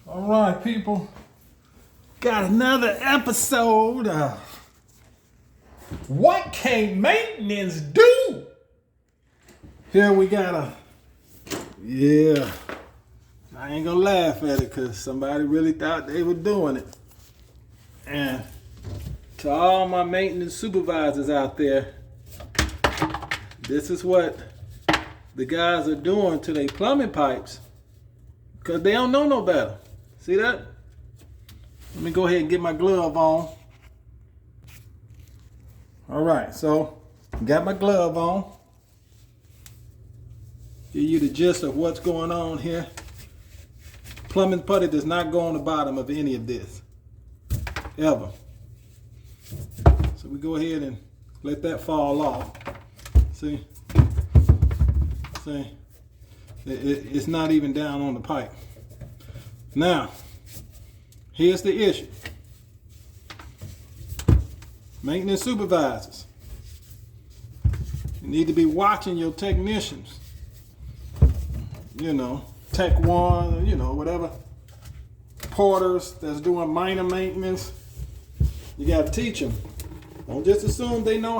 All right, people. Got another episode of What Can Maintenance Do? Here we got I ain't gonna laugh at it because somebody really thought they were doing it. And to all my maintenance supervisors out there, this is what the guys are doing to their plumbing pipes because they don't know no better. See that? Let me go ahead and get my glove on. All right, so got my glove on. Give you the gist of what's going on here. Plumbing putty does not go on the bottom of any of this, ever. So we go ahead and let that fall off. See? It's not even down on the pipe. Now, here's the issue. Maintenance supervisors, you need to be watching your technicians. You know, Tech 1, you know, whatever. Porters that's doing minor maintenance. You got to teach them. Don't just assume they know